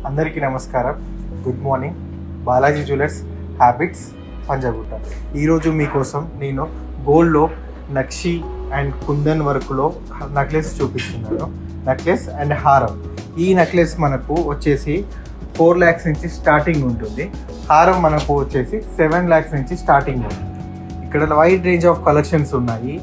అందరికీ నమస్కారం, good morning. Balaji jewellers habits Panjagutta. ఈరోజు మీకోసం నేను గోల్డ్లో నక్షి అండ్ కుందన్ వర్క్లో నెక్లెస్ చూపిస్తున్నాను. నెక్లెస్ అండ్ హారం. ఈ నెక్లెస్ మనకు వచ్చేసి 4 lakhs నుంచి స్టార్టింగ్ ఉంటుంది. హారం మనకు వచ్చేసి 7 lakhs నుంచి స్టార్టింగ్ ఉంటుంది. ఇక్కడ వైడ్ రేంజ్ ఆఫ్ కలెక్షన్స్ ఉన్నాయి.